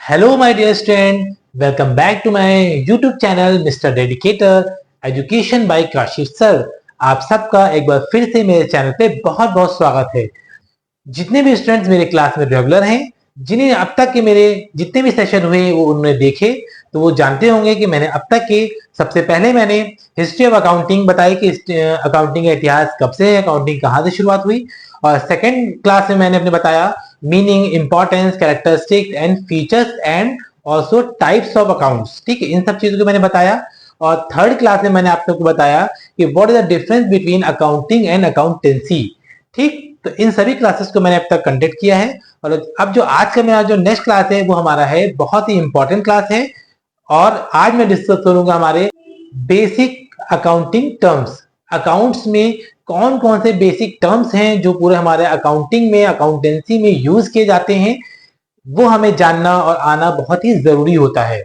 Hello my dear student, welcome back to my YouTube channel mister dedicator education by Kashif sir. आप सबका एक बार फिर से मेरे चैनल पे बहुत बहुत स्वागत है। जितने भी स्टूडेंट्स मेरे क्लास में रेगुलर हैं, जिन्हें अब तक के मेरे जितने भी सेशन हुए वो उन्होंने देखे, तो वो जानते होंगे कि मैंने अब तक के सबसे पहले मैंने हिस्ट्री ऑफ अकाउंटिंग बताई कि अकाउंटिंग का इतिहास कब से है, अकाउंटिंग कहाँ से शुरुआत हुई। और सेकंड क्लास में मैंने अपने बताया meaning, importance, characteristics and features and also types of accounts. ठीक है, इन सब चीजों को मैंने बताया। और थर्ड क्लास में मैंने आप सबको बताया कि what is the difference between accounting and accountancy. ठीक, तो इन सभी क्लासेस को मैंने अब तक कंडक्ट किया है। और अब जो आज का मेरा जो नेक्स्ट क्लास है वो हमारा है बहुत ही इंपॉर्टेंट क्लास है। और आज मैं डिस्कस करूंगा हमारे बेसिक अकाउंटिंग टर्म्स। अकाउंट्स में कौन कौन से बेसिक टर्म्स हैं जो पूरे हमारे अकाउंटिंग में, अकाउंटेंसी में यूज किए जाते हैं, वो हमें जानना और आना बहुत ही जरूरी होता है।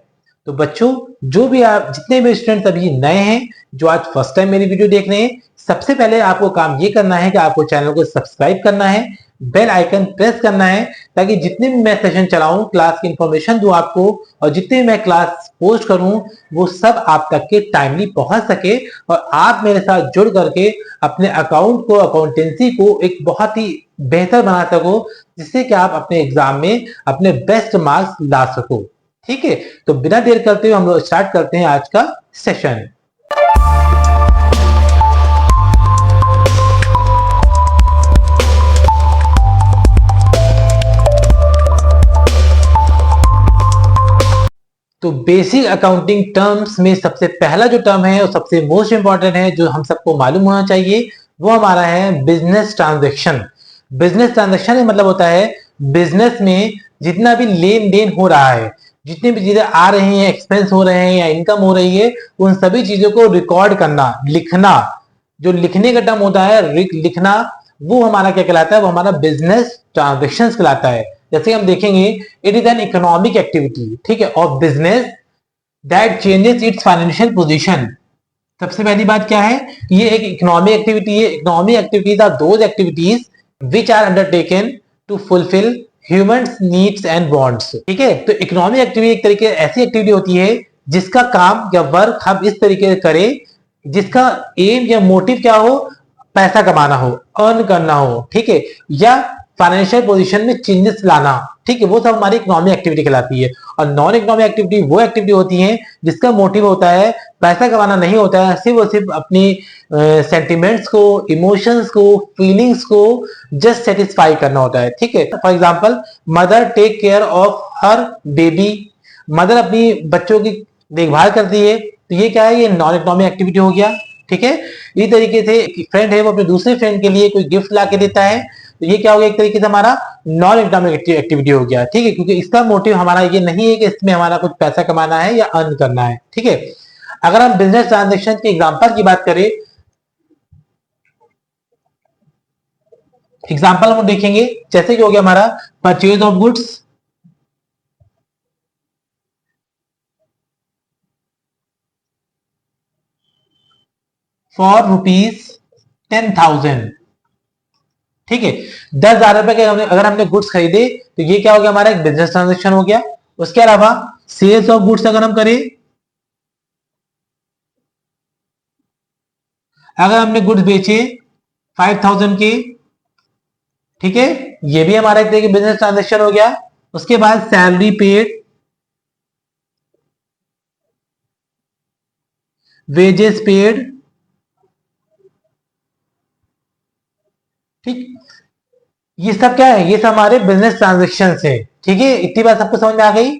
तो बच्चों, जो भी आप जितने भी स्टूडेंट्स अभी नए हैं, जो आज फर्स्ट टाइम मेरी वीडियो देख रहे हैं, सबसे पहले आपको काम ये करना है कि आपको चैनल को सब्सक्राइब करना है, बेल आइकन प्रेस करना है, ताकि जितने भी मैं सेशन चलाऊं, क्लास की इंफॉर्मेशन दूं आपको, और जितने भी मैं क्लास पोस्ट करूं वो सब आप तक के टाइमली पहुंच सके और आप मेरे साथ जुड़ करके अपने अकाउंट को, अकाउंटेंसी को एक बहुत ही बेहतर बना सको, जिससे कि आप अपने एग्जाम में अपने बेस्ट मार्क्स ला सको। ठीक है, तो बिना देर करते हुए हम लोग स्टार्ट करते हैं आज का सेशन। तो बेसिक अकाउंटिंग टर्म्स में सबसे पहला जो टर्म है और सबसे मोस्ट इंपॉर्टेंट है, जो हम सबको मालूम होना चाहिए, वो हमारा है बिजनेस ट्रांजैक्शन। बिजनेस ट्रांजैक्शन का मतलब होता है बिजनेस में जितना भी लेन देन हो रहा है, जितनी भी चीजें आ रही हैं, एक्सपेंस हो रहे हैं या इनकम हो रही है, उन सभी चीजों को रिकॉर्ड करना, लिखना। जो लिखने का टर्म होता है लिखना, वो हमारा क्या कहलाता है? वो हमारा बिजनेस ट्रांजैक्शन कहलाता है। जैसे हम देखेंगे, it is an economic activity, ठीक है, of business that changes its financial position. सबसे पहली बात क्या है? ये एक इकोनॉमिक एक्टिविटी है। Economic activities are those activities which are undertaken to fulfil humans needs and wants. ठीक है, तो इकोनॉमिक एक्टिविटी एक तरीके ऐसी एक्टिविटी होती है जिसका काम या वर्क हम इस तरीके से करें जिसका एम या मोटिव क्या हो? पैसा कमाना हो, अर्न करना हो, ठीक है, या फाइनेंशियल पोजीशन में चेंजेस लाना। ठीक है, वो सब हमारी इकोनॉमिक एक्टिविटी कहलाती है। और नॉन इकोनॉमिक एक्टिविटी वो एक्टिविटी होती है जिसका मोटिव होता है पैसा कमाना नहीं होता है, सिर्फ और सिर्फ अपनी सेंटिमेंट्स को, इमोशंस को, फीलिंग्स को जस्ट सेटिस्फाई करना होता है। ठीक है, for example, mother take care of her baby. Mother अपनी बच्चों की देखभाल करती है, तो ये क्या है? ये नॉन इकोनॉमिक एक्टिविटी हो गया। ठीक है, इस तरीके से एक फ्रेंड है, वो अपने दूसरे फ्रेंड के लिए कोई गिफ्ट ला के देता है, तो ये क्या हो गया? एक तरीके से हमारा नॉन इकोनॉमिक एक्टिविटी हो गया। ठीक है, क्योंकि इसका मोटिव हमारा ये नहीं है कि इसमें हमारा कुछ पैसा कमाना है या अर्न करना है। ठीक है, अगर हम बिजनेस ट्रांजैक्शन के एग्जांपल की बात करें, एग्जांपल हम देखेंगे, जैसे कि हो गया हमारा परचेज ऑफ गुड्स फॉर ₹10,000। ठीक है, 10,000 रुपए के अगर हमने गुड्स खरीदे, तो ये क्या हो गया? हमारा एक बिजनेस ट्रांजैक्शन हो गया। उसके अलावा सेल्स ऑफ गुड्स अगर हम करें, अगर हमने गुड्स बेचे 5,000 के, ठीक है, ये भी हमारा एक तरीके बिजनेस ट्रांजैक्शन हो गया। उसके बाद सैलरी पेड, वेजेस पेड। ठीक, ये सब क्या है? ये सब हमारे बिजनेस ट्रांजेक्शन है। ठीक है, इतनी बात सबको समझ में आ गई।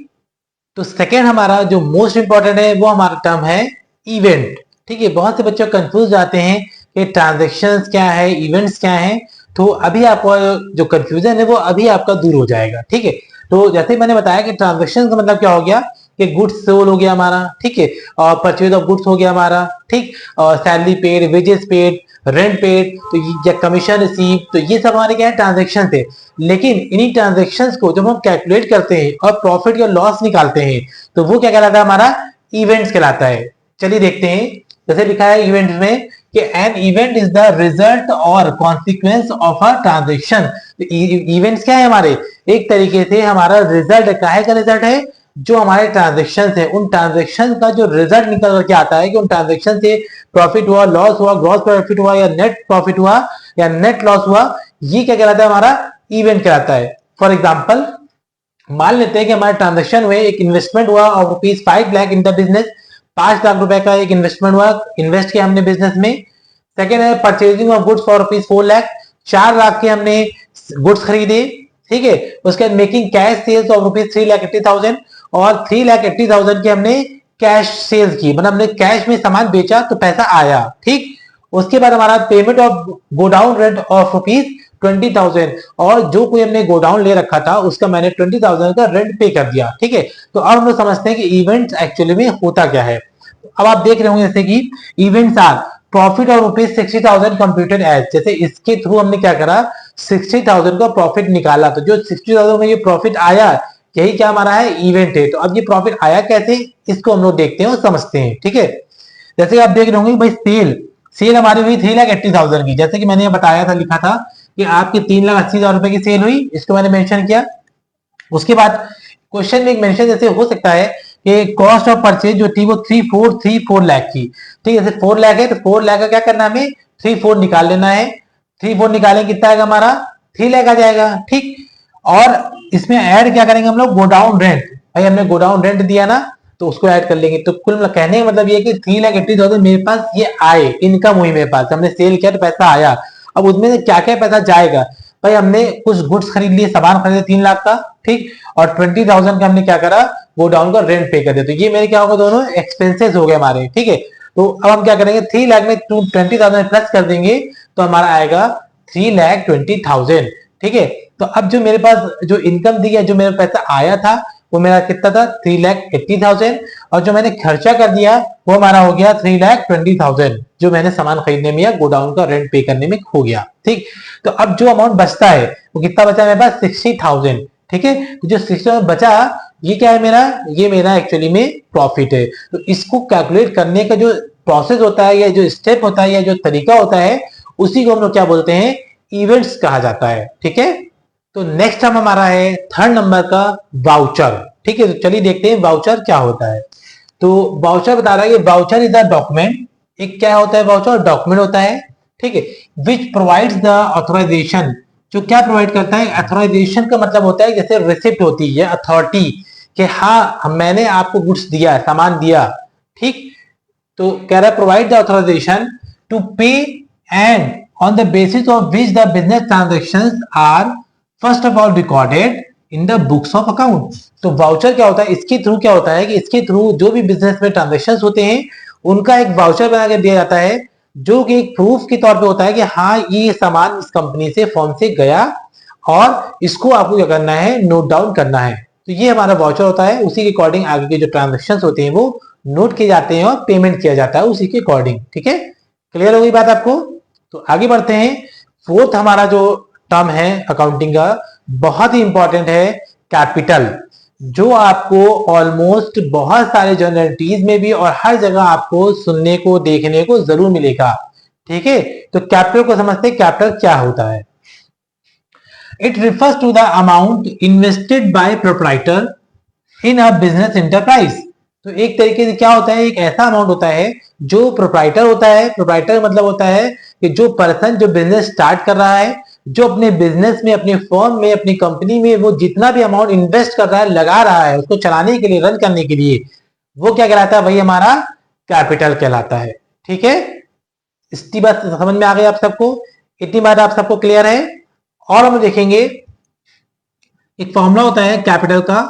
तो सेकेंड हमारा जो मोस्ट इंपॉर्टेंट है वो हमारा टर्म है इवेंट। ठीक है, बहुत से बच्चे कंफ्यूज जाते हैं कि ट्रांजेक्शन्स क्या है, इवेंट्स क्या है। तो अभी आपको जो कंफ्यूजन है वो अभी आपका दूर हो जाएगा। ठीक है, तो जैसे मैंने बताया कि ट्रांजेक्शन का मतलब क्या हो गया कि गुड्स सोल हो गया हमारा, ठीक है, और परचेज ऑफ गुड्स हो गया हमारा, ठीक, और salary paid, wages paid, rent paid, तो या कमीशन रिसीव, तो ये सब हमारे क्या है? ट्रांजेक्शन थे। लेकिन इन्हीं ट्रांजेक्शन्स को जब हम कैलकुलेट करते हैं और प्रॉफिट या लॉस निकालते हैं, तो वो क्या कहलाता है? हमारा इवेंट्स कहलाता है। चलिए देखते हैं जैसे लिखा है इवेंट में कि an event is the result और consequence of a transaction. Events क्या है हमारे, एक तरीके से हमारा रिजल्ट, काहे का रिजल्ट है, जो हमारे ट्रांजेक्शन है, उन ट्रांजेक्शन का जो रिजल्ट निकल करके आता है कि उन ट्रांजेक्शन से प्रॉफिट हुआ, लॉस हुआ, ग्रॉस प्रॉफिट हुआ या नेट प्रॉफिट हुआ या नेट लॉस हुआ, ये क्या कहलाता है, हमारा इवेंट कहलाता है। फॉर एग्जाम्पल मान लेते हैं कि हमारे ट्रांजेक्शन हुए, एक इन्वेस्टमेंट हुआ of rupees 5 lakh in the business, 5 lakh रुपए का एक इन्वेस्टमेंट हुआ, इन्वेस्ट किया हमने बिजनेस में। सेकेंड है purchasing of goods for rupees 4 lakh, 4 lakh के हमने गुड्स खरीदे, ठीक है। उसके बाद making cash sales of rupees 3,80,000 और 3,80,000 के हमने कैश सेल्स की, मतलब हमने कैश में सामान बेचा तो पैसा आया, ठीक। उसके बाद हमारा payment of godown rent of rupees 20,000 और जो कोई हमने गोडाउन ले रखा था उसका मैंने 20,000 का रेंट पे कर दिया, ठीक है। तो अब हम लोग समझते हैं कि इवेंट्स एक्चुअली में होता क्या है। अब आप देख रहे होंगे जैसे कि events are profit of rupees 60,000 computed as, जैसे इसके थ्रू हमने क्या करा, 60,000 का प्रॉफिट निकाला, तो जो 60,000 में ये प्रॉफिट आया यही क्या हमारा है, इवेंट है। तो अब ये प्रॉफिट आया कैसे, इसको हम लोग देखते हैं और समझते हैं, ठीक है। जैसे आप देख रहे होंगे भाई सेल हमारी हुई 3,80,000 की, जैसे कि मैंने बताया था, लिखा था कि आपकी 3,80,000 रुपए की सेल हुई, इसको मैंने मेंशन किया। उसके बाद क्वेश्चन में एक मेंशन जैसे हो सकता है कि कॉस्ट ऑफ परचेज जो थी वो 3,434 लाख की, ठीक है। जैसे 4 लाख है तो 4 लाख का क्या करना है, हमें 3,4 निकाल लेना है। 3,4 निकालें कितना आएगा हमारा, 3 लाख आ जाएगा, ठीक। और इसमें ऐड क्या करेंगे हम लोग, गोडाउन रेंट, भाई हमने गोडाउन रेंट दिया ना तो उसको ऐड कर लेंगे। तो कुल कहने का मतलब ये कि 3,80,000 मेरे पास ये आए, इनकम हुई मेरे पास, हमने सेल किया तो पैसा आया। अब उसमें से क्या क्या पैसा जाएगा, भाई हमने कुछ गुड्स खरीद लिए, सामान खरीदे 3 लाख का, ठीक, और 20,000 का हमने क्या करा, गोडाउन का रेंट पे कर दिया। तो ये मेरे क्या होगा, दोनों एक्सपेंसेस हो गए हमारे, ठीक है। तो अब हम क्या करेंगे, 3 लाख में 20,000 प्लस कर देंगे तो हमारा आएगा 3,20,000, ठीक है। तो अब जो मेरे पास जो इनकम दी है, जो मेरा पैसा आया था वो मेरा कितना था, 3,80,000, और जो मैंने खर्चा कर दिया वो हमारा हो गया 3,20,000, जो मैंने सामान खरीदने में या गोडाउन का रेंट पे करने में हो गया, ठीक। तो अब जो अमाउंट बचता है वो कितना बचा मेरे पास, 60,000, ठीक है। तो जो 60,000 बचा ये क्या है मेरा, ये मेरा एक्चुअली में प्रॉफिट है। तो इसको कैलकुलेट करने का जो प्रोसेस होता है या जो स्टेप होता है या जो तरीका होता है उसी को हम लोग क्या बोलते हैं, इवेंट्स कहा जाता है, ठीक है। तो नेक्स्ट टर्म हमारा है थर्ड नंबर का वाउचर, ठीक है। तो चलिए देखते हैं वाउचर क्या होता है। तो वाउचर बता रहा है कि वाउचर इज द डॉक्यूमेंट, एक क्या होता है वाउचर, डॉक्यूमेंट होता है, ठीक है, विच प्रोवाइड्स द ऑथराइजेशन, जो क्या प्रोवाइड करता है, ऑथराइजेशन का मतलब होता है जैसे रिसिप्ट होती है, अथॉरिटी कि हाँ मैंने आपको गुड्स दिया, सामान दिया, ठीक। तो कह रहा है provide the authorization to pay and on the basis of which the business transactions are first of all recorded in the books of account. तो वाउचर क्या होता है, इसके थ्रू क्या होता है कि इसके थ्रू जो भी बिजनेस में ट्रांजेक्शंस होते हैं उनका एक वाउचर बना के दिया जाता है, जो कि एक प्रूफ के तौर पे होता है कि हाँ ये सामान इस कंपनी से फर्म से गया और इसको आपको क्या करना है, नोट डाउन करना है। तो ये हमारा वाउचर होता है, उसी के अकॉर्डिंग आगे के जो ट्रांजेक्शंस होते हैं वो नोट किए जाते हैं और पेमेंट किया जाता है उसी के अकॉर्डिंग, ठीक है। क्लियर हो गई बात आपको। तो आगे बढ़ते हैं, फोर्थ हमारा जो टर्म है अकाउंटिंग का बहुत ही इंपॉर्टेंट है, कैपिटल, जो आपको ऑलमोस्ट बहुत सारे जर्नलिटीज में भी और हर जगह आपको सुनने को देखने को जरूर मिलेगा, ठीक है। तो कैपिटल को समझते हैं, कैपिटल क्या होता है। It refers to the amount invested by proprietor in a business enterprise. तो एक तरीके से क्या होता है, एक ऐसा अमाउंट होता है जो प्रोप्राइटर होता है, प्रोप्राइटर मतलब होता है कि जो पर्सन जो बिजनेस स्टार्ट कर रहा है, जो अपने बिजनेस में, अपने फर्म में, अपनी कंपनी में वो जितना भी अमाउंट इन्वेस्ट कर रहा है, लगा रहा है उसको चलाने के लिए, रन करने के लिए, वो क्या कहलाता है, वही हमारा कैपिटल कहलाता है, ठीक है। इतनी बात समझ में आ गई आप सबको, इतनी बात आप सबको क्लियर है। और हम देखेंगे एक फॉर्मूला होता है कैपिटल का,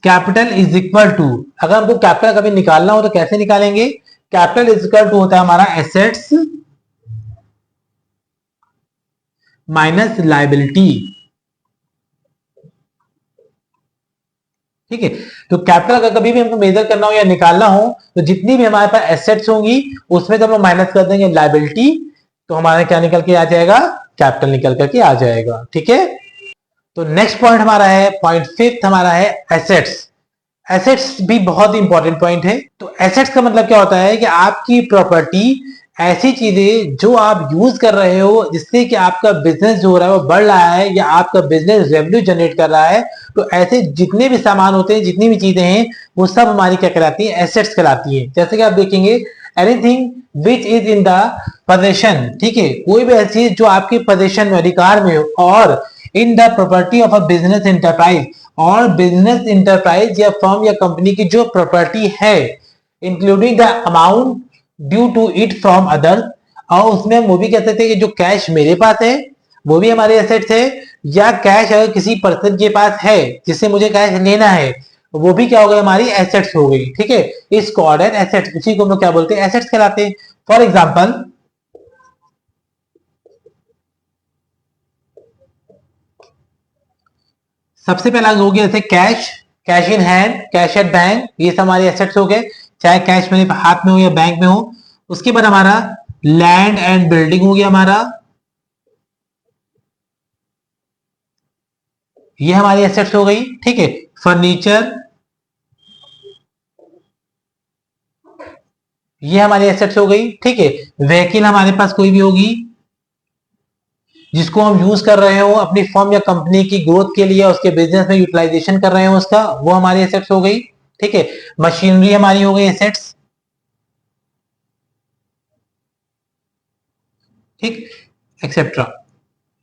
कैपिटल इज इक्वल टू, अगर हमको कैपिटल कभी निकालना हो तो कैसे निकालेंगे, कैपिटल इज इक्वल टू होता है हमारा एसेट्स माइनस लायबिलिटी, ठीक है। तो कैपिटल अगर कभी भी हमको मेजर करना हो या निकालना हो तो जितनी भी हमारे पास एसेट्स होंगी उसमें जब हम माइनस कर देंगे लायबिलिटी तो हमारा क्या निकल के आ जाएगा, कैपिटल निकल करके आ जाएगा, ठीक है। तो नेक्स्ट पॉइंट हमारा है, पॉइंट फिफ्थ हमारा है एसेट्स। एसेट्स भी बहुत इंपॉर्टेंट पॉइंट है। तो एसेट्स का मतलब क्या होता है कि आपकी प्रॉपर्टी, ऐसी चीजें जो आप यूज कर रहे हो जिससे कि आपका बिजनेस जो हो रहा है वो बढ़ रहा है या आपका बिजनेस रेवेन्यू जनरेट कर रहा है। तो ऐसे जितने भी सामान होते हैं, जितनी भी चीजें हैं, वो सब हमारी क्या कहलाती है? एसेट्स कहलाती है। जैसे कि आप देखेंगे, anything which is in the possession, ठीक है, कोई भी ऐसी चीज जो आपके पोजेशन में, अधिकार में हो, और in the property of a business enterprise, और बिजनेस इंटरप्राइज या फर्म या कंपनी की जो प्रॉपर्टी है, including the amount due to it from others, और उसमें हम वो भी कह सकते हैं कि जो कैश मेरे पास है वो भी हमारे एसेट्स है, या कैश अगर किसी पर्सन के पास है जिससे मुझे कैश लेना है, वो भी क्या हो गई? हमारी एसेट्स हो गई। ठीक है, इस कॉल्ड एन एसेट्स, इसी को हम लोग क्या बोलते हैं? एसेट्स कहलाते हैं। फॉर एग्जाम्पल, सबसे पहला हो गया जैसे cash, cash in hand, cash at bank, ये सब हमारे एसेट्स हो गए, चाहे कैश मेरे हाथ में हो या बैंक में हो। उसके बाद हमारा लैंड एंड बिल्डिंग हो गया हमारा, ये हमारी एसेट्स हो गई। ठीक है, फर्नीचर, ये हमारी एसेट्स हो गई। ठीक है, व्हीकल हमारे पास कोई भी होगी जिसको हम यूज कर रहे हो अपनी फर्म या कंपनी की ग्रोथ के लिए, उसके बिजनेस में यूटिलाइजेशन कर रहे हो उसका, वो हमारी एसेट्स हो गई। ठीक है, मशीनरी हमारी हो गई एसेट्स। ठीक, एक्सेट्रा।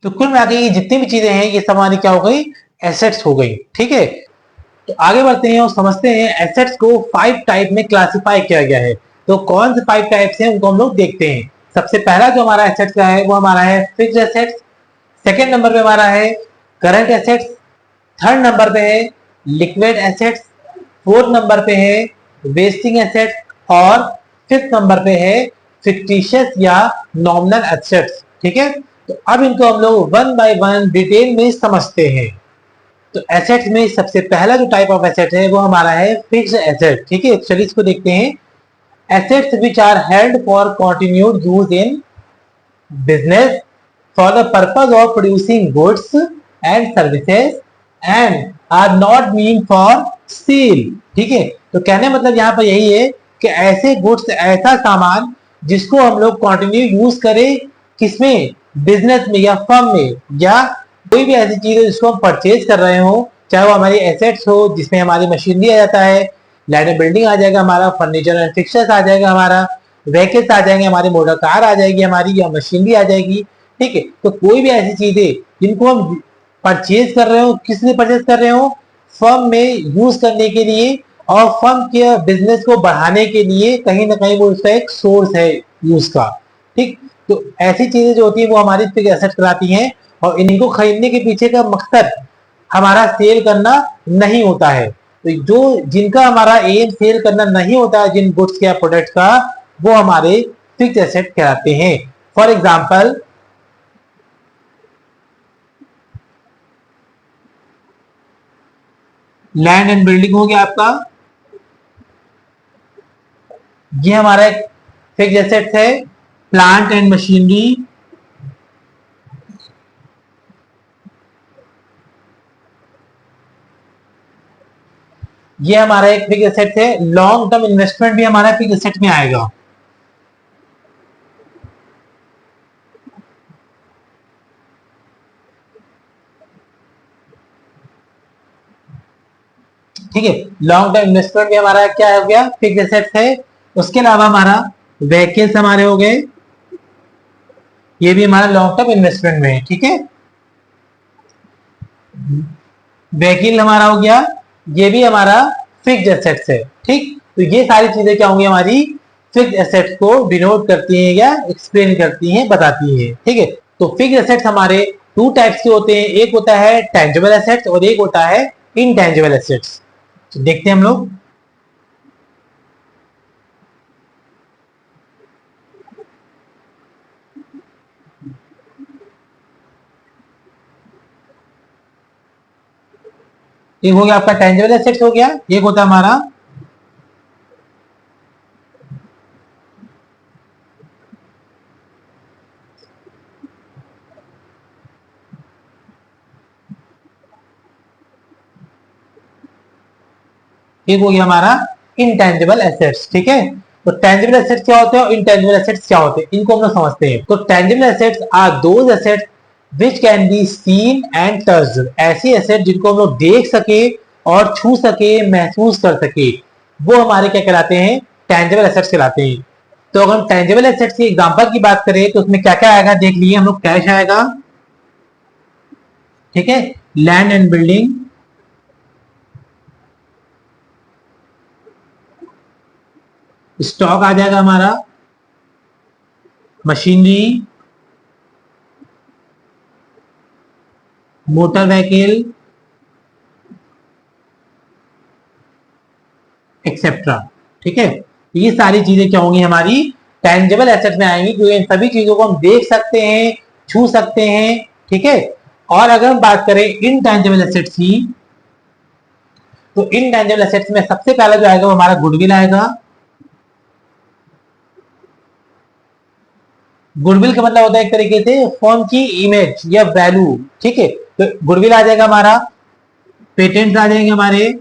तो कुल मिला के ये जितनी भी चीजें हैं ये सब हमारी क्या हो गई? एसेट्स हो गई। ठीक है, तो आगे बढ़ते हैं और समझते हैं एसेट्स को 5 टाइप में क्लासिफाई किया गया है। तो कौन से 5 टाइप्स हैं उनको हम लोग देखते हैं। सबसे पहला जो हमारा एसेट्स का है वो हमारा है फिक्स्ड एसेट्स। सेकंड नंबर पे हमारा है करंट एसेट्स। थर्ड नंबर पे है लिक्विड एसेट्स। फोर्थ नंबर पे है वेस्टिंग एसेट्स। और फिफ्थ नंबर पे है फिक्टिशियस या नॉमिनल एसेट्स। ठीक है, तो अब इनको हम लोग वन बाय वन डिटेल में समझते हैं। तो एसेट्स में सबसे पहला जो टाइप ऑफ एसेट है वो हमारा है फिक्स्ड एसेट। ठीक है, चलिए इसको देखते हैं। Assets which are held for continued use in business for the purpose of producing goods and services and are not meant for sale। ठीक है, तो कहने मतलब यहाँ पर यही है कि ऐसे गुड्स, ऐसा सामान जिसको हम लोग कंटिन्यू यूज करें, किसमें? बिजनेस में या फर्म में, या कोई भी ऐसी चीज है जिसको हम परचेज कर रहे हो, चाहे वो हमारी एसेट्स हो जिसमें हमारी मशीनरी आ जाता है, लैंड एंड बिल्डिंग आ जाएगा हमारा, फर्नीचर एंड फिक्चर्स आ जाएगा हमारा, व्हीकल्स आ जाएंगे हमारी, मोटर कार आ जाएगी हमारी, या मशीनरी आ जाएगी। ठीक है, तो कोई भी ऐसी चीजें जिनको हम परचेज कर रहे हो, किस लिए परचेज कर रहे हो? फर्म में यूज करने के लिए, और फर्म के बिजनेस को बढ़ाने के लिए, कहीं ना कहीं वो उसका एक सोर्स है यूज का। ठीक, तो ऐसी चीजें जो होती है वो हमारी फिक्स्ड एसेट कहलाती हैं। और इनको खरीदने के पीछे का मकसद हमारा सेल करना नहीं होता है। तो जो जिनका हमारा एम सेल करना नहीं होता है, जिन गुड्स या प्रोडक्ट का, वो हमारे फिक्स्ड एसेट कहलाते हैं। For example, land and building हो गया आपका, ये हमारा एक फिक्स्ड एसेट है। प्लांट एंड मशीनरी, ये हमारा एक फिक्स्ड एसेट है। लॉन्ग टर्म इन्वेस्टमेंट भी हमारा फिक्स्ड एसेट में आएगा। ठीक है, लॉन्ग टर्म इन्वेस्टमेंट भी हमारा क्या हो गया? फिक्स्ड एसेट है। उसके अलावा हमारा व्हीकल्स हमारे हो गए, ये भी हमारा लॉन्ग टर्म इन्वेस्टमेंट में है। ठीक है, व्हीकल हमारा हो गया, ये भी हमारा फिक्स्ड एसेट्स है। ठीक, तो ये सारी चीजें क्या होंगी? हमारी फिक्स्ड एसेट्स को डिनोट करती हैं या एक्सप्लेन करती हैं, बताती हैं। ठीक है, तो फिक्स्ड एसेट्स हमारे टू टाइप्स के होते हैं, एक होता है टेंजिबल एसेट्स और एक होता है इनटेंजिबल एसेट्स। तो देखते हैं हम लोग। एक हो गया आपका टेंजिबल एसेट्स हो गया, एक होता है हमारा एक हो गया हमारा इंटेंजिबल एसेट्स। ठीक है, तो टेंजिबल एसेट्स क्या होते हैं और इंटेंजिबल एसेट्स क्या होते हैं, इनको हम लोग समझते हैं। तो tangible assets are those assets which can be seen and touched, ऐसी एसेट जिनको हम लोग देख सके और छू सके, महसूस कर सके, वो हमारे क्या कहलाते हैं, टेंजिबल एसेट्स कहलाते हैं। तो अगर हम टेंजिबल एसेट्स की एग्जांपल की बात करें तो उसमें क्या क्या आएगा, देख लिए हम लोग। कैश आएगा, ठीक है, लैंड एंड बिल्डिंग, स्टॉक आ जाएगा हमारा, मशीनरी, मोटर व्हीकल एक्सेट्रा। ठीक है, ये सारी चीजें क्या होंगी, हमारी टेंजिबल एसेट्स में आएंगी, क्योंकि इन सभी चीजों को हम देख सकते हैं, छू सकते हैं। ठीक है, और अगर हम बात करें इनटेंजिबल एसेट्स की, तो इनटेंजिबल एसेट्स में सबसे पहला जो आएगा वो हमारा गुडविल आएगा। गुडविल का मतलब होता है एक तरीके से फर्म की इमेज या वैल्यू। ठीक है, तो गुडविल आ जाएगा हमारा, पेटेंट्स आ जाएंगे हमारे,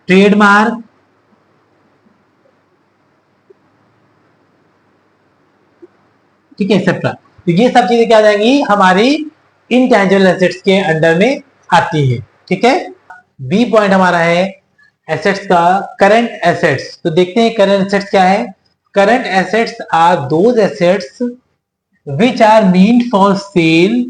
ट्रेडमार्क, ठीक है, एक्सेट्रा। तो ये सब चीजें क्या आ जाएंगी, हमारी इनटेंजिबल एसेट्स के अंडर में आती है। ठीक है, बी पॉइंट हमारा है एसेट्स का, करंट एसेट्स। तो देखते हैं करंट एसेट्स क्या है। Current assets are those assets which are meant for sale.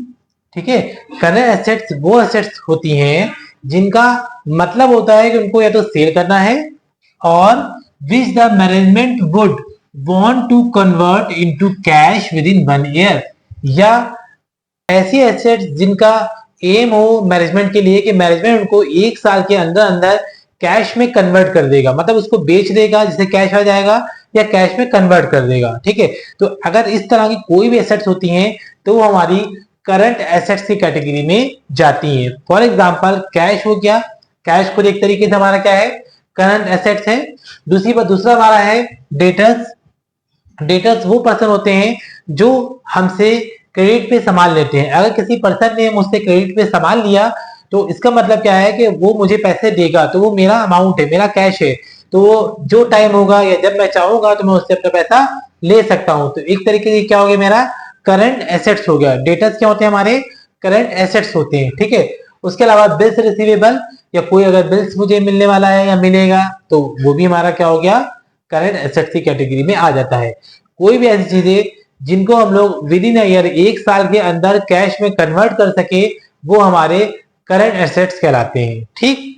ठीक है, करंट एसेट्स वो एसेट्स होती हैं जिनका मतलब होता है कि उनको या तो सेल करना है, और which the management would want to convert into cash within 1 year, या ऐसी एसेट्स जिनका एम हो मैनेजमेंट के लिए कि मैनेजमेंट उनको 1 साल के अंदर अंदर कैश में कन्वर्ट कर देगा, मतलब उसको बेच देगा जिससे कैश आ जाएगा, या कैश में कन्वर्ट कर देगा। ठीक है, तो अगर इस तरह की कोई भी एसेट्स होती हैं तो वो हमारी करंट एसेट्स की कैटेगरी में जाती हैं। फॉर एग्जांपल कैश हो गया, कैश खुद एक तरीके से हमारा क्या है, करंट एसेट्स है। दूसरा हमारा है डेटर्स। डेटर्स वो पर्सन होते हैं जो हमसे क्रेडिट पे सामान लेते हैं। अगर किसी पर्सन ने मुझसे क्रेडिट पे सामान लिया तो इसका मतलब क्या है कि वो मुझे पैसे देगा, तो वो मेरा अमाउंट है, मेरा कैश है, तो वो जो टाइम होगा या जब मैं चाहूंगा तो मैं उससे अपना पैसा ले सकता हूं। तो एक तरीके से क्या हो गया, मेरा करंट एसेट्स हो गया। डेटर्स क्या होते हैं, हमारे करंट एसेट्स होते हैं। ठीक है, उसके अलावा बिल्स रिसीवेबल, या कोई अगर बिल्स मुझे मिलने वाला है या मिलेगा तो वो भी हमारा क्या हो गया, करंट एसेट्स की कैटेगरी में आ जाता है। कोई भी ऐसी चीजें जिनको हम लोग विद इन ईयर 1 साल के अंदर कैश में कन्वर्ट कर सके, वो हमारे करंट एसेट्स कहलाते हैं। ठीक,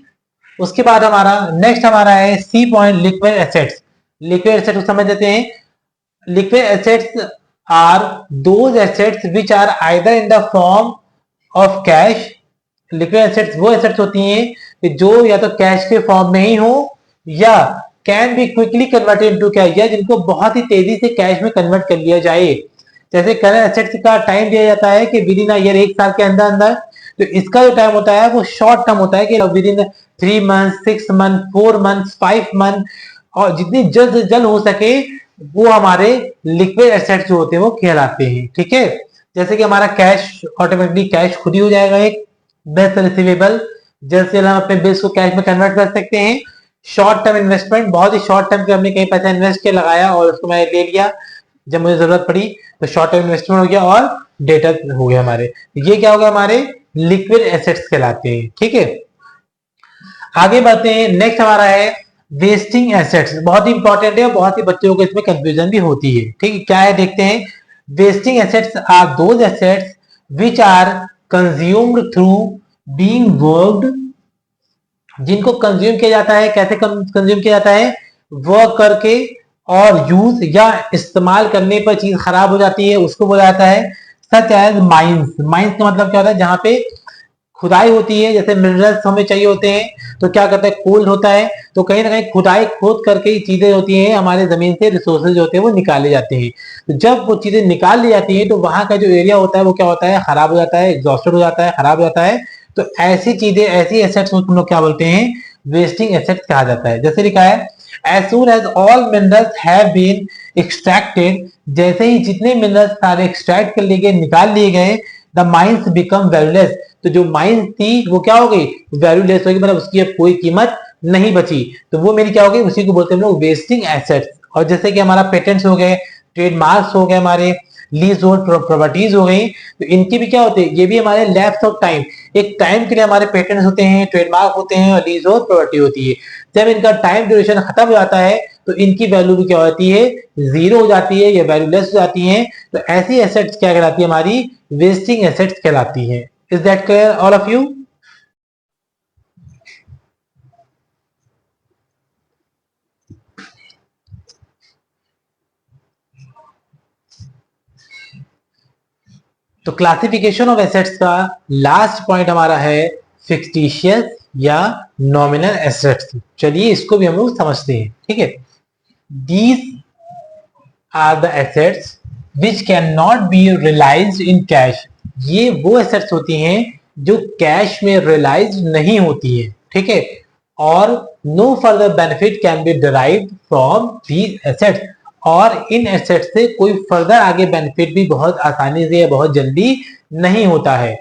उसके बाद हमारा नेक्स्ट हमारा है C point, liquid assets. Liquid assets को समझ लेते हैं। Liquid assets are those assets which are either in the form of cash. Liquid assets वो एसेट्स होती हैं कि जो या तो कैश के फॉर्म में ही हो, या can be quickly converted into cash, या जिनको बहुत ही तेजी से कैश में कन्वर्ट कर लिया जाए। जैसे करंट एसेट्स का टाइम दिया जाता है कि विद इन ईयर 1 साल के अंदर अंदर, तो इसका जो टाइम होता है वो शॉर्ट टर्म होता है कि with in 3 month, 6 month, 4 month, 5 month, और जितनी जल्द से जल्द हो सके वो हमारे लिक्विड एसेट्स जो होते हैं वो कहलाते हैं। ठीक है, जैसे कि हमारा कैश, ऑटोमेटिकली कैश खुद ही हो जाएगा एक। बिल्स रिसीवेबल, जल्द से जल्द हम अपने बिल्स को कैश में कन्वर्ट कर सकते हैं। शॉर्ट टर्म इन्वेस्टमेंट, बहुत ही शॉर्ट टर्म के हमने कहीं पैसा इन्वेस्ट के लगाया और उसको मैंने ले लिया जब मुझे जरूरत पड़ी, तो शॉर्ट टर्म इन्वेस्टमेंट हो गया। और डेटा हो गया हमारे, ये क्या होगा, हमारे लिक्विड एसेट्स कहलाते हैं। ठीक है, आगे बढ़ते हैं। नेक्स्ट हमारा है वेस्टिंग एसेट्स। बहुत ही इंपॉर्टेंट है और बहुत ही बच्चों को इसमें कंफ्यूजन भी होती है। ठीक है, क्या है देखते हैं। Wasting assets are those assets which are consumed through being worked, जिनको कंज्यूम किया जाता है। कैसे कंज्यूम किया जाता है, वर्क करके, और यूज या इस्तेमाल करने पर चीज खराब हो जाती है, उसको बोला जाता है सच एज माइंस। माइंस का मतलब क्या होता है, जहां पे खुदाई होती है, जैसे मिनरल्स हमें चाहिए होते हैं तो क्या करता है, कोल होता है, तो कहीं ना कहीं खुदाई खोद करके चीजें होती हैं हमारे जमीन से, रिसोर्सेज होते हैं वो निकाले जाते हैं। तो जब वो चीजें निकाल ली जाती हैं तो वहां का जो एरिया होता है वो क्या होता है, खराब हो जाता है, एग्जॉस्टेड हो जाता है, खराब हो जाता है। तो ऐसी चीजें, ऐसी एसेट्स को हम लोग क्या बोलते हैं, वेस्टिंग एसेट्स कहा जाता है। जैसे लिखा है as soon as all minerals have been extracted, जैसे ही जितने मिनरल्स सारे एक्सट्रैक्ट कर लिए गए, निकाल लिए गए, द माइंस बिकम वैल्यूलेस, तो जो माइंस थी वो क्या हो गई, वैल्यूलेस हो गई, मतलब उसकी अब कोई कीमत नहीं बची, तो वो मेरी क्या हो गई, उसी को बोलते हैं हम लोग वेस्टिंग एसेट्स। और जैसे कि हमारा पेटेंट्स हो गए, ट्रेडमार्क्स हो गए, हमारे लीज होल्ड प्रॉपर्टीज हो गई, तो इनकी भी क्या होते हैं, ये भी हमारे लैप्स ऑफ टाइम, एक टाइम के लिए हमारे पेटेंट्स होते हैं, ट्रेडमार्क होते हैं और लीज होल्ड प्रॉपर्टी होती है। जब इनका टाइम ड्यूरेशन खत्म हो जाता है तो इनकी वैल्यू भी क्या होती है, जीरो हो जाती है या वैल्यूलेस हो जाती है। तो ऐसी एसेट्स क्या कहलाती है, हमारी वेस्टिंग एसेट्स कहलाती है। Is that clear all of you? तो क्लासिफिकेशन ऑफ एसेट्स का लास्ट पॉइंट हमारा है फिक्टिशियस या नॉमिनल एसेट्स। चलिए इसको भी हम लोग समझते हैं, ठीक है। These are the assets which can not be realised in cash. ये वो एसेट्स होती हैं जो कैश में रियलाइज नहीं होती है, ठीक है। और no further benefit can be derived from these assets, और इन एसेट से कोई फर्दर आगे बेनिफिट भी बहुत आसानी से या बहुत जल्दी नहीं होता है।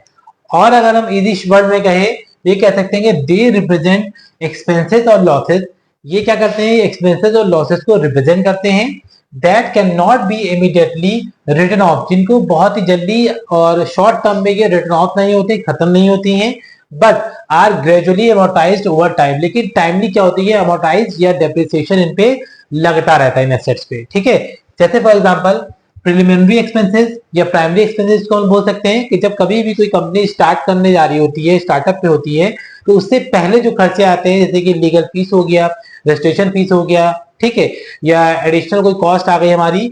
और अगर हम इजी वर्ड में कहें, ये कह सकते हैं कि दे रिप्रेजेंट एक्सपेंसेस और लॉसेस। ये क्या करते हैं, एक्सपेंसेस और लॉसेस को रिप्रेजेंट करते हैं। That can not B immediately return of, जिनको बहुत ही जल्दी और शॉर्ट टर्म में ये रिटर्न ऑफ नहीं होती, खत्म नहीं होती हैं, but are gradually amortized over time. लेकिन टाइमली क्या होती है, अमोर्टाइज या डेप्रिसिएशन इन पे लगता रहता है इन एसेट्स पे, ठीक है। जैसे फॉर एग्जांपल प्रिलिमिनरी एक्सपेंसेस या प्राइमरी एक्सपेंसेस को हम बोल सकते हैं कि जब कभी भी कोई कंपनी स्टार्ट करने जा रही होती है, स्टार्टअप पे होती है, तो उससे पहले जो खर्चे आते हैं, जैसे कि लीगल फीस हो गया, रजिस्ट्रेशन फीस हो गया, ठीक है, या एडिशनल कोई कॉस्ट आ गई हमारी,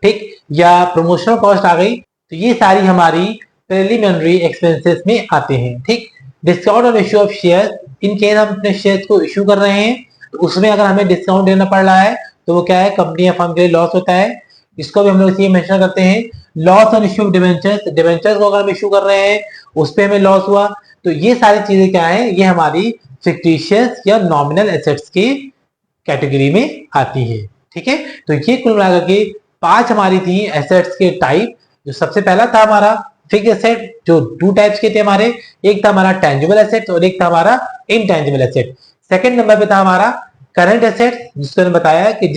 ठीक, या प्रमोशनल कॉस्ट आ गई, तो ये सारी हमारी प्रिलिमिनरी एक्सपेंसेस में आते हैं, ठीक। डिस्काउंट और issue of share, in case हम अपने शेयर को इश्यू कर रहे हैं तो उसमें अगर हमें डिस्काउंट देना पड़ रहा है तो वो क्या है, कंपनी या फर्म के लिए लॉस होता है, इसको भी हम लोग इसी मेंशन करते हैं। Loss on issue of debentures, debentures को अगर हम इश्यू कर रहे हैं उस पर हमें लॉस हुआ, तो ये सारी चीजें क्या है, ये हमारी फिक्टिशियस या नॉमिनल एसेट्स की कैटेगरी में आती है, ठीक है। तो ये कुल मिलाकर के 5 हमारी थी एसेट्स के टाइप। जो सबसे पहला था हमारा फिक्स्ड एसेट, जो 2 टाइप्स के थे हमारे, एक था हमारा टेंजिबल एसेट और एक था हमारा इनटेंजिबल एसेट। सेकंड नंबर पे था हमारा करंट एसेट, जिसको मैंने बताया कि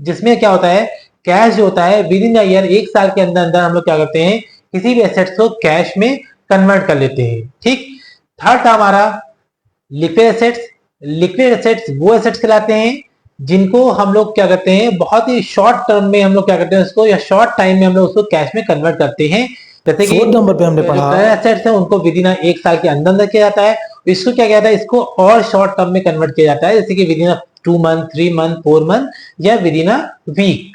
जिसमें क्या होता है, कैश जो होता है विद इन ईयर, एक साल के अंदर अंदर हम लोग क्या करते हैं, किसी भी एसेट्स को कैश में कन्वर्ट कर लेते हैं, ठीक। थर्ड था हमारा लिक्विड एसेट्स। लिक्विड एसेट्स वो एसेट्स कहलाते हैं जिनको हम लोग क्या करते हैं, बहुत ही शॉर्ट टर्म में हम लोग क्या करते हैं उसको, या शॉर्ट टाइम में हम लोग उसको कैश में कन्वर्ट करते हैं। जैसे कि 4 नंबर पे हमने पढ़ा एसेट्स है उनको विद इन एक साल के अंदर अंदर किया जाता है। इसको क्या कहता है, इसको और शॉर्ट टर्म में कन्वर्ट किया जाता है, जैसे कि विद इन 2 मंथ, 3 मंथ, 4 मंथ या within week.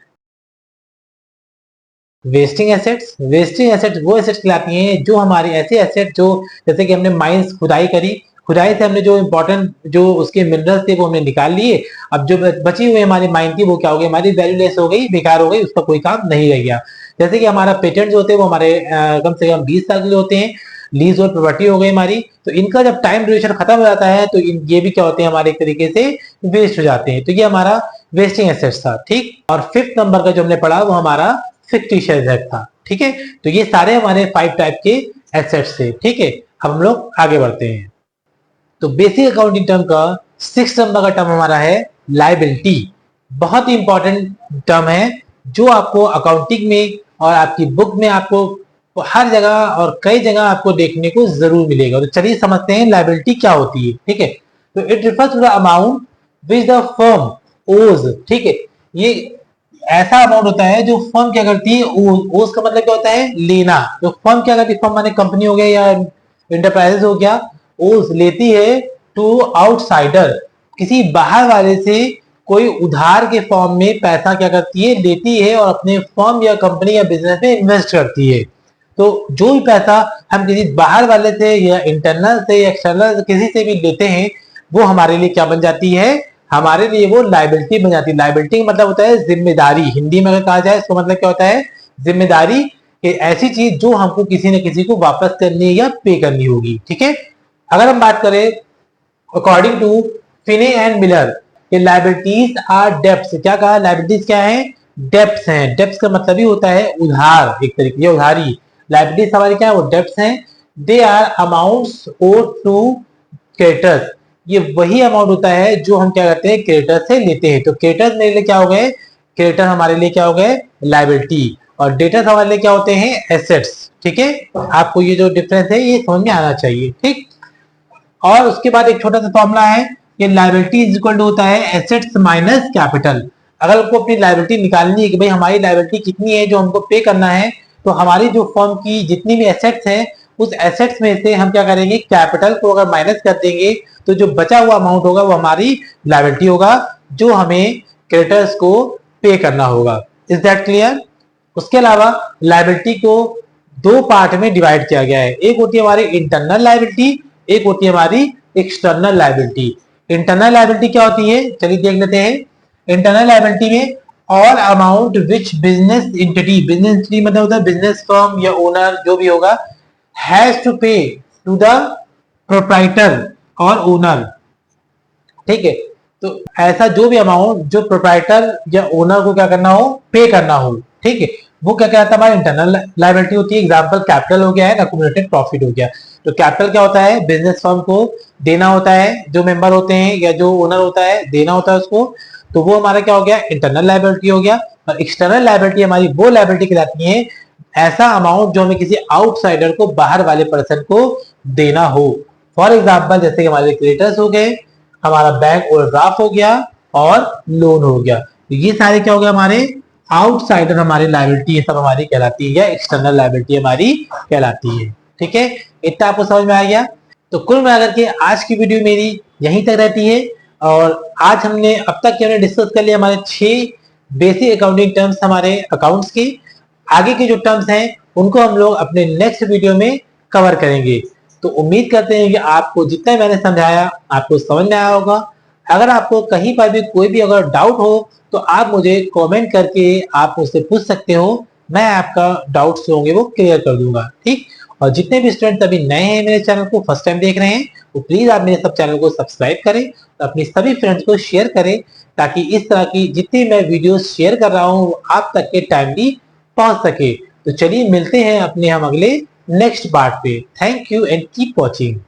Wasting assets, wasting assets वो एसेट्स कहलाती हैं जो हमारी ऐसे एसेट जो, जैसे कि हमने माइंस खुदाई करी, खुदाई से हमने जो इंपॉर्टेंट जो उसके मिनरल्स थे वो हमने निकाल लिए, अब जो बची हुई हमारी माइन थी वो क्या हो गई, हमारी वैल्यूलेस हो गई, बेकार हो गई, उसका कोई काम नहीं रह गया। जैसे कि हमारा पेटेंट होते हैं वो हमारे कम से कम 20 साल के लिए होते हैं। लीज और प्रॉपर्टी हो गई हमारी, तो इनका जब टाइम ड्यूरेशन खत्म हो जाता है तो ये भी क्या होते हैं, हमारे एक तरीके से वेस्ट हो जाते हैं। तो ये हमारा वेस्टिंग एसेट्स था, ठीक। और 5th नंबर का जो हमने पढ़ा वो हमारा फिक्टिशियस एसेट था, ठीक है। तो ये सारे हमारे 5 टाइप के एसेट्स थे, ठीक है। हम लोग आगे बढ़ते हैं। तो बेसिक अकाउंटिंग टर्म का 6th नंबर का टर्म हमारा है लायबिलिटी। बहुत ही इंपॉर्टेंट टर्म है जो आपको अकाउंटिंग में और आपकी बुक में आपको हर जगह और कई जगह आपको देखने को जरूर मिलेगा। तो चलिए समझते हैं लायबिलिटी क्या होती है, ठीक है। तो it refers to the amount which the firm owes, ठीक है। ये ऐसा अमाउंट होता है जो फर्म क्या करती है, ओज का मतलब क्या होता है, लेना। तो फर्म क्या करती है, फर्म माने कंपनी हो गया या इंटरप्राइजेस हो गया, ओज लेती है टू आउटसाइडर, किसी बाहर वाले से कोई उधार के फॉर्म में पैसा क्या करती है, लेती है और अपने फर्म या कंपनी या बिजनेस में इन्वेस्ट करती है। तो जो भी पैसा हम किसी बाहर वाले से या इंटरनल से या एक्सटर्नल किसी से भी लेते हैं वो हमारे लिए क्या बन जाती है, हमारे लिए वो लायबिलिटी बन जाती है। लायबिलिटी का मतलब होता है जिम्मेदारी, हिंदी में अगर कहा जाए इसका मतलब क्या होता है, जिम्मेदारी, कि ऐसी चीज जो हमको किसी न किसी को वापस करनी है या पे करनी होगी, ठीक है। अगर हम बात करें according to Finney and Miller, liabilities are debts, क्या कहा, लायबिलिटीज क्या है, डेब्ट्स हैं। डेब्ट्स का मतलब ही होता है उधार, एक तरीके से उधारी। लायबिलिटीज हमारी क्या है, वो डेब्ट्स हैं। They are amounts owed to creditors, ये वही अमाउंट होता है जो हम क्या करते हैं, क्रेडिटर से लेते हैं। तो क्रेडिटर्स मेरे लिए क्या हो गए, क्रेडिटर हमारे लिए क्या हो गए, लायबिलिटी, और डेटर्स हमारे लिए क्या होते हैं, एसेट्स। ठीक है, आपको ये जो डिफरेंस है ये समझ में आना चाहिए। ठीक, और उसके बाद एक छोटा सा फॉर्मूला है कि लायबिलिटी इज इक्वल टू होता है एसेट्स माइनस कैपिटल। अगर आपको अपनी लायबिलिटी निकालनी है कि भाई हमारी लायबिलिटी कितनी है जो हमको पे करना है, तो हमारी जो फर्म की जितनी भी एसेट्स है उस एसेट्स में से हम क्या करेंगे, कैपिटल को अगर माइनस कर देंगे तो जो बचा हुआ अमाउंट होगा वो हमारी लायबिलिटी होगा, जो हमें क्रेडिटर्स को पे करना होगा। Is that clear? उसके अलावा लायबिलिटी को दो पार्ट में डिवाइड किया गया है। एक होती है हमारी इंटरनल लायबिलिटी, एक होती है हमारी एक्सटर्नल लायबिलिटी। इंटरनल लायबिलिटी क्या होती है, चलिए देख लेते हैं। इंटरनल लायबिलिटी में all amount which business entity, business entity मतलब होता है बिजनेस फर्म या ओनर जो भी होगा, हैज टू पे टू द प्रोप्राइटर और ओनर। ठीक है, तो ऐसा जो भी अमाउंट जो प्रोप्राइटर या ओनर को क्या करना हो, पे करना हो, ठीक है, वो क्या कहता है, हमारी इंटरनल लायबिलिटी होती है। एग्जांपल कैपिटल हो गया है, अक्यूमुलेटेड प्रॉफिट हो गया। तो कैपिटल क्या होता है, बिजनेस फर्म को देना होता है, जो मेंबर होते हैं या जो ओनर होता है देना होता है उसको, तो वो हमारा क्या हो गया, इंटरनल लायबिलिटी हो गया। और एक्सटर्नल लायबिलिटी हमारी वो लायबिलिटी कहलाती है ऐसा अमाउंट जो हमें किसी आउटसाइडर को, बाहर वाले पर्सन को देना हो। फॉर एग्जाम्पल जैसे कि हमारे क्रेडिटर्स हो गए, हमारा बैंक ओवरड्राफ्ट हो गया और लोन हो गया। तो ये सारे क्या हो गया, हमारे आउटसाइडर हमारी लायबिलिटी ये सब हमारी कहलाती है, या एक्सटर्नल लायबिलिटी हमारी कहलाती है। ठीक है, इतना आपको समझ में आ गया। तो कुल मिलाकर के आज की वीडियो मेरी यहीं तक रहती है। और आज हमने अब तक हमने डिस्कस कर लिया हमारे 6 बेसिक अकाउंटिंग टर्म्स हमारे अकाउंट्स की। आगे के जो टर्म्स हैं उनको हम लोग अपने नेक्स्ट वीडियो में कवर करेंगे। तो उम्मीद करते हैं कि आपको जितना मैंने समझाया आपको समझ में आया होगा। अगर आपको कहीं पर भी कोई भी अगर डाउट हो तो आप मुझे कमेंट करके आप मुझसे पूछ सकते हो, मैं आपका डाउट्स होंगे वो क्लियर कर दूंगा। ठीक, और जितने भी स्टूडेंट अभी नए हैं मेरे चैनल को फर्स्ट टाइम देख रहे हैं, वो प्लीज आप मेरे सब चैनल को सब्सक्राइब करें, तो अपनी सभी फ्रेंड्स को शेयर करें, ताकि इस तरह की जितनी मैं वीडियोस शेयर कर रहा हूँ आप तक के टाइमली पहुंच सके। तो चलिए मिलते हैं अपने हम अगले नेक्स्ट पार्ट पे। Thank you and keep watching.